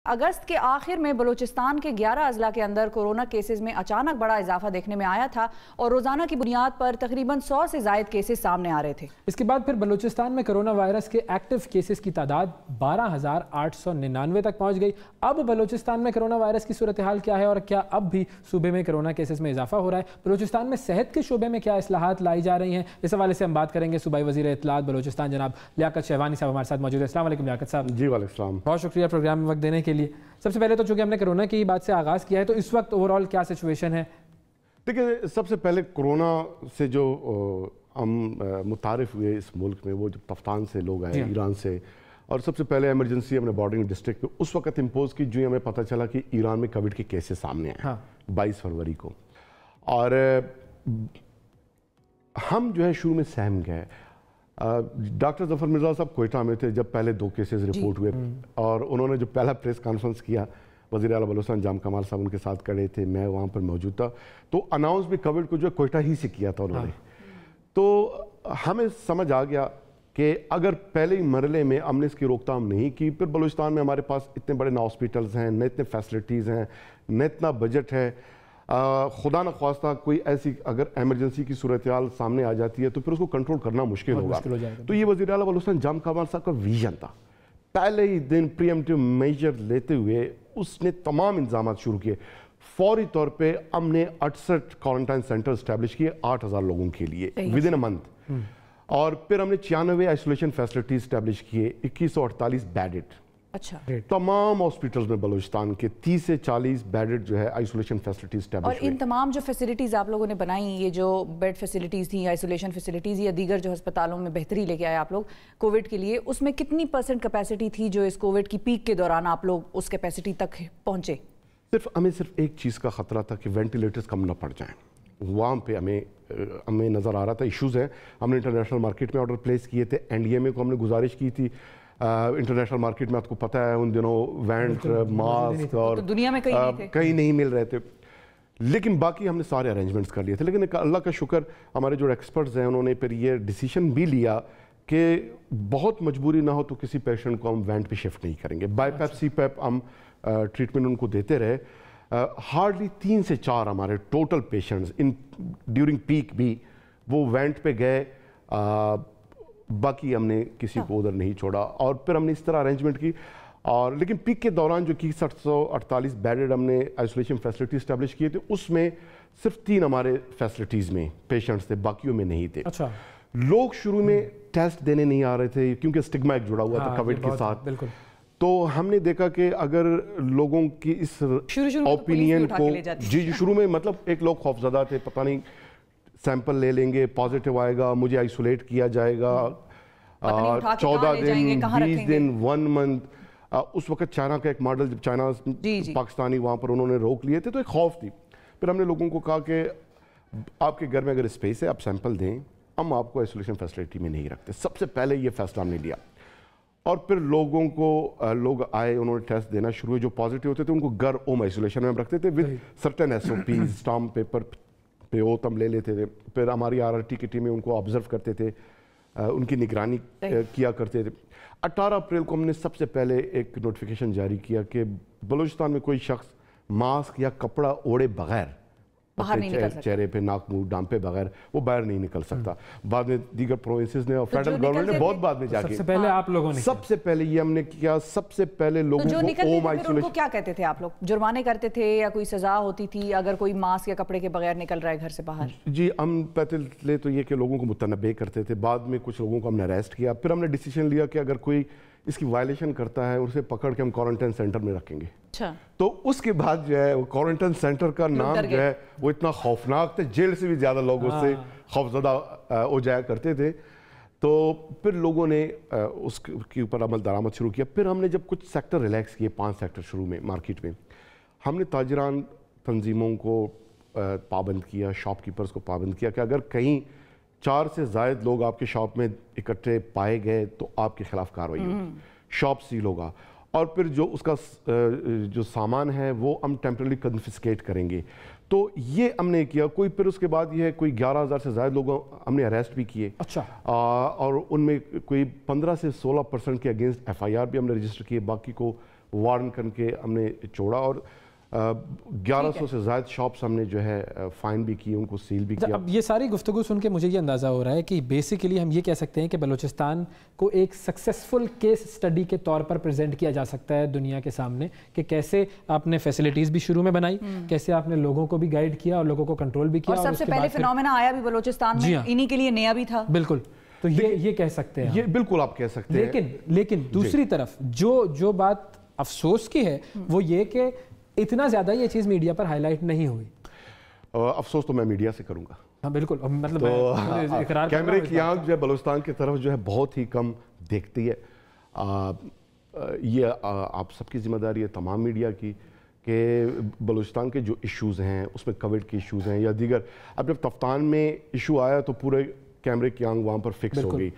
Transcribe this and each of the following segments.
اگست کے آخر میں بلوچستان کے 11 اضلاع کے اندر کورونا کیسز میں اچانک بڑا اضافہ دیکھنے میں آیا تھا اور روزانہ کی بنیاد پر تقریباً 100 سے زائد کیسز سامنے آ رہے تھے۔ اس کے بعد پھر بلوچستان میں کرونا وائرس کے ایکٹیو کیسز کی تعداد 12,899 تک پہنچ گئی۔ اب بلوچستان میں کرونا وائرس کی صورتحال کیا ہے اور کیا اب بھی صوبے میں کرونا کیسز میں اضافہ ہو رہا ہے؟ بلوچستان میں صحت کے شعبے میں کیا اصلاحات لائی جا رہی ہیں؟ اس حوالے سے ہم بات کریں گے۔ صوبائی وزیر اطلاعات بلوچستان جناب لیاقت شہوانی صاحب ہمارے ساتھ موجود ہیں۔ السلام علیکم لیاقت صاحب۔ جی وعلیکم السلام، بہت شکریہ پروگرام میں وقت دینے کے لیے۔ سب سے پہلے تو چونکہ ہم نے کرونا کی بات سے آغاز کیا ہے تو اس وقت اوورآل کیا سچویشن ہے؟ دیکھیں سب سے پہلے کرونا سے جو ہم متعارف ہوئے اس ملک میں وہ جو پفتان سے لوگ آئے ایران سے، اور سب سے پہلے ایمرجنسی ہم نے بارڈرنگ ڈسٹرکٹ پہ اس وقت امپوز کی جو ہمیں پتہ چلا کہ ایران میں کووڈ کے کیسز سامنے آئے 22 فروری کو، اور ہم جو ہے شروع میں سہم گئے۔ ڈاکٹر ظفر مرزا صاحب کوئٹہ میں تھے جب پہلے 2 کیسز رپورٹ ہوئے، اور انہوں نے جو پہلا پریس کانفرنس کیا، وزیر اعلیٰ بلوچستان جام کمال صاحب ان کے ساتھ کھڑے تھے، میں وہاں پر موجود تھا، تو اناؤنس بھی کووڈ کو جو ہے کوئٹہ ہی سے کیا تھا انہوں نے۔ تو ہمیں سمجھ آ گیا کہ اگر پہلے ہی مرحلے میں ہم نے اس کی روک تھام نہیں کی، پھر بلوچستان میں ہمارے پاس اتنے بڑے نہ ہاسپٹلز ہیں، نہ اتنے فیسلٹیز ہیں، نہ اتنا بجٹ ہے، خدا نہ خواستہ کوئی ایسی اگر ایمرجنسی کی صورتحال سامنے آ جاتی ہے تو پھر اس کو کنٹرول کرنا مشکل ہوگا۔ تو یہ وزیر اعلیٰ بلوچستان جام کمال صاحب کا ویژن تھا۔ پہلے ہی دن پری ایمپٹیو میجر لیتے ہوئے اس نے تمام انتظامات شروع کیے۔ فوری طور پہ ہم نے 68 کوارنٹائن سینٹر اسٹیبلش کیے 8,000 لوگوں کے لیے ود ان اے منتھ، اور پھر ہم نے 96 آئسولیشن فیسلٹیز اسٹیبلش کیے، 2148 بیڈڈ۔ اچھا، تمام ہاسپٹلز میں بلوچستان کے 30 سے 40 بیڈڈ جو ہے آئسولیشن فیسلٹیز اسٹیبلش اور ان تمام جو فیسلٹیز آپ لوگوں نے بنائی، یہ جو بیڈ فیسلٹیز تھیں، آئسولیشن فیسلٹیز یا دیگر جو ہسپتالوں میں بہتری لے کے آئے آپ لوگ کووڈ کے لیے، اس میں کتنی % کیپیسٹی تھی جو اس کووڈ کی پیک کے دوران آپ لوگ اس کیپیسٹی تک پہنچے؟ ہمیں صرف ایک چیز کا خطرہ تھا کہ وینٹیلیٹرز کم نہ پڑ جائیں۔ وہاں پہ ہمیں نظر آ رہا تھا ایشوز ہیں۔ ہم نے انٹرنیشنل مارکیٹ میں آرڈر پلیس کیے تھے، NDMA کو ہم نے گزارش کی تھی، انٹرنیشنل مارکیٹ میں آپ کو پتہ ہے ان دنوں وینٹ، ماسک اور دنیا میں کہیں نہیں مل رہے تھے، لیکن باقی ہم نے سارے ارینجمنٹس کر لیے تھے۔ لیکن اللہ کا شکر ہمارے جو ایکسپرٹس ہیں انہوں نے پھر یہ ڈیسیشن بھی لیا کہ بہت مجبوری نہ ہو تو کسی پیشنٹ کو ہم وینٹ پہ شفٹ نہیں کریں گے۔ بائی پیپ سی پیپ ہم ٹریٹمنٹ ان کو دیتے رہے۔ ہارڈلی 3 سے 4 ہمارے ٹوٹل پیشنٹس ان ڈیورنگ پیک بھی وہ وینٹ پہ گئے، باقی ہم نے کسی کو ادھر نہیں چھوڑا، اور پھر ہم نے اس طرح ارینجمنٹ کی۔ اور لیکن پیک کے دوران جو 748 بیڈڈ ہم نے آئسولیشن فیسلٹی اسٹیبلش کیے تھے، اس میں صرف 3 ہمارے فیسلٹیز میں پیشنٹس تھے، باقیوں میں نہیں تھے۔ اچھا، لوگ شروع میں ٹیسٹ دینے نہیں آ رہے تھے کیونکہ اسٹگما ایک جڑا ہوا تھا کووڈ کے ساتھ۔ تو ہم نے دیکھا کہ اگر لوگوں کی اس اوپینین کو شروع میں مطلب ایک لوگ خوفزدہ تھے، پتہ نہیں سیمپل لے لیں گے، پازیٹیو آئے گا، مجھے آئسولیٹ کیا جائے گا 14 دن 20 دن 1 منتھ۔ اس وقت چائنا کا ایک ماڈل، جب چائنا پاکستانی وہاں پر انہوں نے روک لیے تھے تو ایک خوف تھی۔ پھر ہم نے لوگوں کو کہا کہ آپ کے گھر میں اگر اسپیس ہے آپ سیمپل دیں، ہم آپ کو آئسولیشن فیسلٹی میں نہیں رکھتے۔ سب سے پہلے یہ فیصلہ ہم نے لیا، اور پھر لوگ آئے، انہوں نے ٹیسٹ دینا شروع ہوئے، جو پازیٹیو ہوتے تھے ان کو گھر ہوم آئسولیشن میں ہم رکھتے تھے with certain SOPs، stamp paper پہ اوت ہم لے لیتے تھے۔ پھر ہماری RRT کی ٹیمیں ان کو آبزرو کرتے تھے، ان کی نگرانی کیا کرتے تھے۔ 18 اپریل کو ہم نے سب سے پہلے ایک نوٹیفیکیشن جاری کیا کہ بلوچستان میں کوئی شخص ماسک یا کپڑا اوڑے بغیر، چہرے پہ، ناک، منہ ڈانپے بغیر وہ باہر نہیں نکل سکتا۔ بعد میں دیگر پروونسز نے اور فیڈرل گورنمنٹ نے بہت بعد میں جا کے سب سے پہلے آپ لوگوں نے سب سے پہلے یہ ہم نے کیا، سب سے پہلے لوگوں کو ہوم آئسولیشن۔ ان کو کیا کہتے تھے آپ لوگ؟ جرمانے کرتے تھے یا کوئی سزا ہوتی تھی اگر کوئی ماسک یا کپڑے کے بغیر نکل رہا ہے گھر سے باہر؟ جی ہم پہلے تو یہ کہ لوگوں کو متنبع کرتے تھے، بعد میں کچھ لوگوں کو ہم نے اریسٹ کیا، پھر ہم نے ڈیسیشن لیا کہ اگر کوئی اس کی وائلیشن کرتا ہے اسے پکڑ کے ہم کوارنٹائن سینٹر میں رکھیں گے۔ تو اس کے بعد جو ہے وہ کوارنٹائن سینٹر کا نام جو ہے وہ اتنا خوفناک تھا، جیل سے بھی زیادہ لوگ اس سے خوفزدہ ہو جایا کرتے تھے۔ تو پھر لوگوں نے اس کے اوپر عمل درآمد شروع کیا۔ پھر ہم نے جب کچھ سیکٹر ریلیکس کیے، 5 سیکٹر شروع میں مارکیٹ میں، ہم نے تاجران تنظیموں کو پابند کیا، شاپ کیپرز کو پابند کیا کہ اگر کہیں 4 سے زائد لوگ آپ کے شاپ میں اکٹھے پائے گئے تو آپ کے خلاف کارروائی ہوگی، شاپ سیل ہوگا، اور پھر جو اس کا جو سامان ہے وہ ہم ٹیمپرلی کنفسکیٹ کریں گے۔ تو یہ ہم نے کیا۔ کوئی پھر اس کے بعد یہ ہے کوئی 11,000 سے زائد لوگوں ہم نے اریسٹ بھی کیے، اور ان میں کوئی 15 سے 16% کے اگینسٹ FIR بھی ہم نے رجسٹر کیے، باقی کو वार्न करके हमने छोड़ा और 1100 से ज़्यादा शॉप्स हमने जो है फाइन भी की, उनको सील भी किया। अब ये सारी गुफ्तगू सुन के मुझे ये अंदाज़ा हो रहा है कि बेसिकली हम ये कह सकते हैं कि बलूचिस्तान को एक सक्सेसफुल केस स्टडी के तौर पर प्रेजेंट किया जा सकता है दुनिया के सामने, कि कैसे आपने फैसिलिटीज़ भी शुरू में बनाई, कैसे आपने लोगों को भी गाइड किया और लोगों को कंट्रोल भी किया, और सबसे पहले फिनोमेना आया भी बलूचिस्तान में, इन्हीं के लिए नया भी था। बिल्कुल, तो ये कह सकते हैं, ये बिल्कुल आप कह सकते हैं। लेकिन दूसरी तरफ जो बात अफसोस की है वो ये कि इतना ज्यादा ये चीज मीडिया पर हाईलाइट नहीं हुई। अफसोस तो मैं मीडिया से करूंगा। हाँ बिल्कुल, मतलब तो इकरार कैमरे की आंख जो है बलूचिस्तान की तरफ जो है बहुत ही कम देखती है। ये आप सबकी जिम्मेदारी है, तमाम मीडिया की, कि बलूचिस्तान के जो इश्यूज़ हैं उसमें कोविड के इश्यूज़ हैं या दीगर। अब जब तफ्तान में इशू आया तो पूरे कैमरे की आंख वहाँ पर फिक्स हो गई।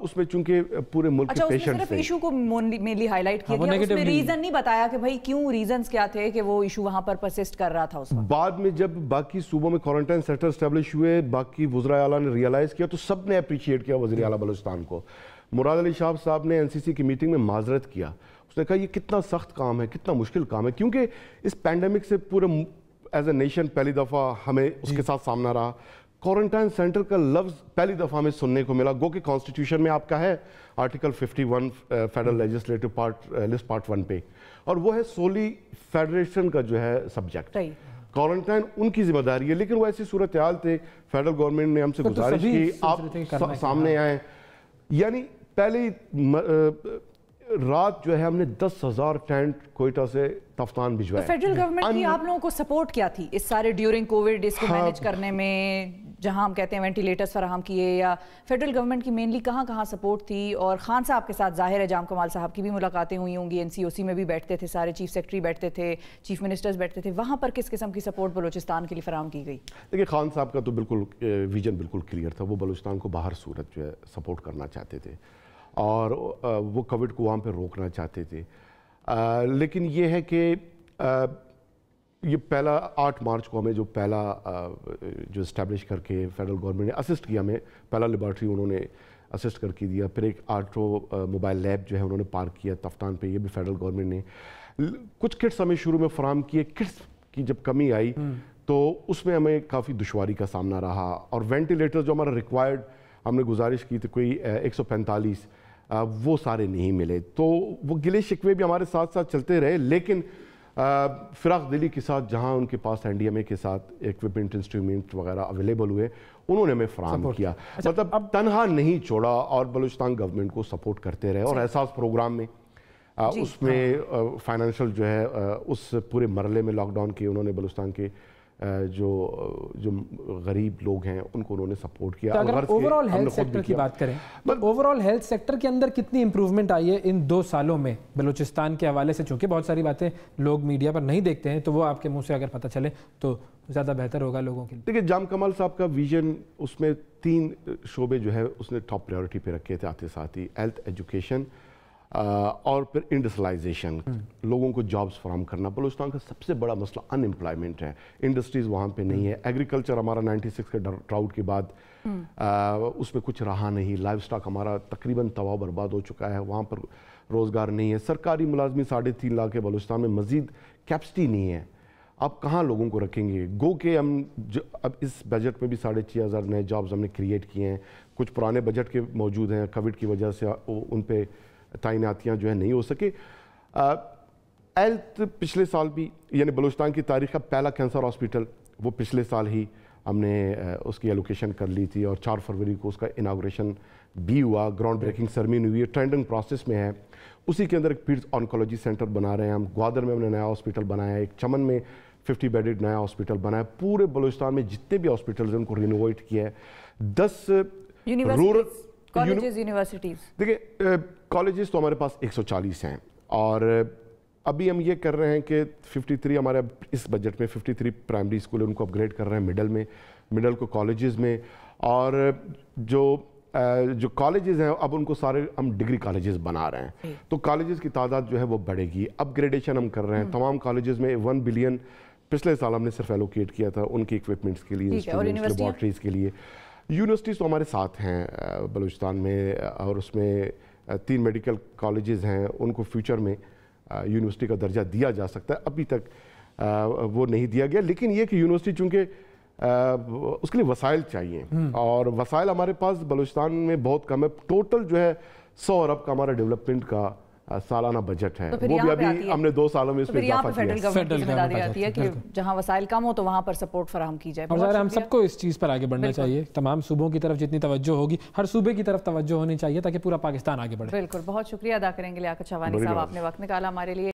उसमें चूंकि पूरे मुल्क के पेशेंट्स सिर्फ इशू को मेनली हाईलाइट किया गया, उसमें रीजन नहीं बताया कि भाई क्यों, रीजंस क्या थे कि वो इशू वहां पर परसिस्ट कर रहा था उस वक्त। बाद में जब बाकी सूबों में क्वारंटाइन सेंटर एस्टेब्लिश हुए, बाकी वज़ीर आला ने रियलाइज़ किया, तो सब ने अप्रिशिएट किया वज़ीर आला बलूचिस्तान को। मुराद अली शाह साहब ने एनसीसी की मीटिंग में माजरत किया, उसने कहा ये कितना सख्त काम है, कितना मुश्किल काम है, क्योंकि इस पैंडेमिक से पूरे एज ए नेशन पहली दफ़ा हमें उसके साथ सामना रहा। क्वारंटाइन सेंटर का लफ्ज़ पहली दफ़ा हमें सुनने को मिला, गो कि कॉन्स्टिट्यूशन में आपका है article 51 federal legislative list part 1 पे, और वो है सोली फेडरेशन का जो है सब्जेक्ट। क्वारंटाइन उनकी जिम्मेदारी है, लेकिन वो ऐसी सूरत हाल थे, फेडरल गवर्नमेंट ने हमसे गुजारिश की आप सामने आए। यानी पहली रात जो है हमने 10,000 टेंट कोयटा से तफ्तान भिजवाए। तो फेडरल गवर्नमेंट की आप लोगों को सपोर्ट क्या थी इस सारे ड्यूरिंग कोविड इसको मैनेज करने में, जहां हम कहते हैं वेंटिलेटर्स फराहम किए, या फेडरल गवर्नमेंट की मेनली कहाँ सपोर्ट थी? और खान साहब के साथ जाहिर है जाम कमाल साहब की भी मुलाकातें हुई होंगी, एनसीओसी में भी बैठते थे, सारे चीफ सेक्रेटरी बैठते थे, चीफ मिनिस्टर्स बैठते थे, वहाँ पर किस किस्म की सपोर्ट बलूचिस्तान के लिए फराहम की गई? देखिए, खान साहब का तो बिल्कुल विजन बिल्कुल क्लियर था, वो बलूचिस्तान को बाहर सूरत जो है सपोर्ट करना चाहते थे और वो कोविड को वहाँ पर रोकना चाहते थे। लेकिन ये है कि ये पहला 8 मार्च को हमें जो पहला जो इस्टेब्लिश करके फेडरल गवर्नमेंट ने असिस्ट किया, हमें पहला लेबॉर्ट्री उन्होंने असिस्ट करके दिया, फिर एक आर्टो मोबाइल लैब जो है उन्होंने पार्क किया तफ्तान पे, ये भी फेडरल गवर्नमेंट ने। कुछ किट्स हमें शुरू में फराहम किए, किट्स की जब कमी आई तो उसमें हमें काफ़ी दुश्वारी का सामना रहा, और वेंटिलेटर जो हमारा रिक्वायर्ड हमने गुजारिश की थी कोई 145, वो सारे नहीं मिले। तो वो गिले शिकवे भी हमारे साथ साथ चलते रहे, लेकिन फिराक दिली के साथ जहां उनके पास एनडीएमए के साथ इक्विपमेंट इंस्ट्रूमेंट वगैरह अवेलेबल हुए, उन्होंने हमें फराहम किया। मतलब अब तनहा नहीं छोड़ा और बलूचिस्तान गवर्नमेंट को सपोर्ट करते रहे, और एहसास प्रोग्राम में उसमें फाइनेंशियल जो है उस पूरे मरले में लॉकडाउन के उन्होंने बलूचिस्तान के जो गरीब लोग हैं उनको उन्होंने सपोर्ट किया। तो अगर ओवरऑल हेल्थ सेक्टर की बात करें तो ओवरऑल हेल्थ सेक्टर के अंदर कितनी इंप्रूवमेंट आई है इन 2 सालों में बलूचिस्तान के हवाले से? चूंकि बहुत सारी बातें लोग मीडिया पर नहीं देखते हैं, तो वो आपके मुंह से अगर पता चले तो ज़्यादा बेहतर होगा लोगों के लिए। देखिए, जाम कमाल साहब का विजन, उसमें 3 शोबे जो है उसने टॉप प्रायोरिटी पे रखे थे आते साथ ही, हेल्थ, एजुकेशन और फिर इंडस्ट्रियलाइजेशन, लोगों को जॉब्स फराहम करना। बलूचिस्तान का सबसे बड़ा मसला अनएम्प्लॉयमेंट है, इंडस्ट्रीज़ वहाँ पे नहीं है। एग्रीकल्चर हमारा 96 के ड्राउट के बाद उसमें कुछ रहा नहीं, लाइव स्टॉक हमारा तकरीबन तबाह बर्बाद हो चुका है, वहाँ पर रोज़गार नहीं है। सरकारी मुलाजमी 3.5 लाख है बलूचिस्तान में, मज़ीद कैपेसिटी नहीं है, आप कहाँ लोगों को रखेंगे? गो के हम अब इस बजट में भी 6,500 नए जॉब्स हमने क्रिएट किए हैं, कुछ पुराने बजट के मौजूद हैं, कोविड की वजह से उन पर तैनातियाँ जो है नहीं हो सके। हेल्थ पिछले साल भी, यानी बलूचिस्तान की तारीख का पहला कैंसर हॉस्पिटल वो पिछले साल ही हमने उसकी एलोकेशन कर ली थी, और 4 फरवरी को उसका इनाग्रेशन भी हुआ, ग्राउंड ब्रेकिंग सेरेमनी हुई है, ट्रेंडिंग प्रोसेस में है। उसी के अंदर एक पीड्स ऑन्कोलॉजी सेंटर बना रहे हैं हम, ग्वादर में हमने नया हॉस्पिटल बनाया, एक चमन में 50 बेडेड नया हॉस्पिटल बनाया। पूरे बलूचिस्तान में जितने भी हॉस्पिटल्स हैं उनको रिनोवेट किया है। 10 रूरल कॉलेजेस, यूनिवर्सिटीज, देखिए कॉलेजेस तो हमारे पास 140 हैं, और अभी हम ये कर रहे हैं कि 53 हमारे इस बजट में 53 प्राइमरी स्कूल है, उनको अपग्रेड कर रहे हैं मिडल को कॉलेजेस में, और जो कॉलेजेस हैं अब उनको सारे हम डिग्री कॉलेजेस बना रहे हैं, तो कॉलेजेस की तादाद जो है वो बढ़ेगी। अपग्रेडेशन हम कर रहे हैं, तमाम कॉलेजेस में 1 बिलियन पिछले साल हमने सिर्फ एलोकेट किया था उनके इक्विपमेंट्स के लिए, लेबॉर्ट्रीज के लिए। यूनिवर्सिटीज़ तो हमारे साथ हैं बलूचिस्तान में, और उसमें 3 मेडिकल कॉलेजेस हैं, उनको फ्यूचर में यूनिवर्सिटी का दर्जा दिया जा सकता है, अभी तक वो नहीं दिया गया। लेकिन ये कि यूनिवर्सिटी चूँकि उसके लिए वसाइल चाहिए और वसाइल हमारे पास बलूचिस्तान में बहुत कम है। टोटल जो है 100 अरब का हमारा डेवलपमेंट का सालाना बजट है, तो वो भी अभी हमने 2 सालों में इस पे इजाफा किया है। फेडरल गवर्नमेंट आती है कि जहां वसाइल कम हो तो वहां पर सपोर्ट फराहम की जाए। और ज़ाहिर हम सबको इस चीज़ पर आगे बढ़ना चाहिए, तमाम सूबों की तरफ जितनी तवज्जो होगी हर सूबे की तरफ तवज्जो होनी चाहिए ताकि पूरा पाकिस्तान आगे बढ़े। बिल्कुल, बहुत शुक्रिया अदा करेंगे लियाकत शहवानी साहब, आपने वक्त निकाला हमारे लिए।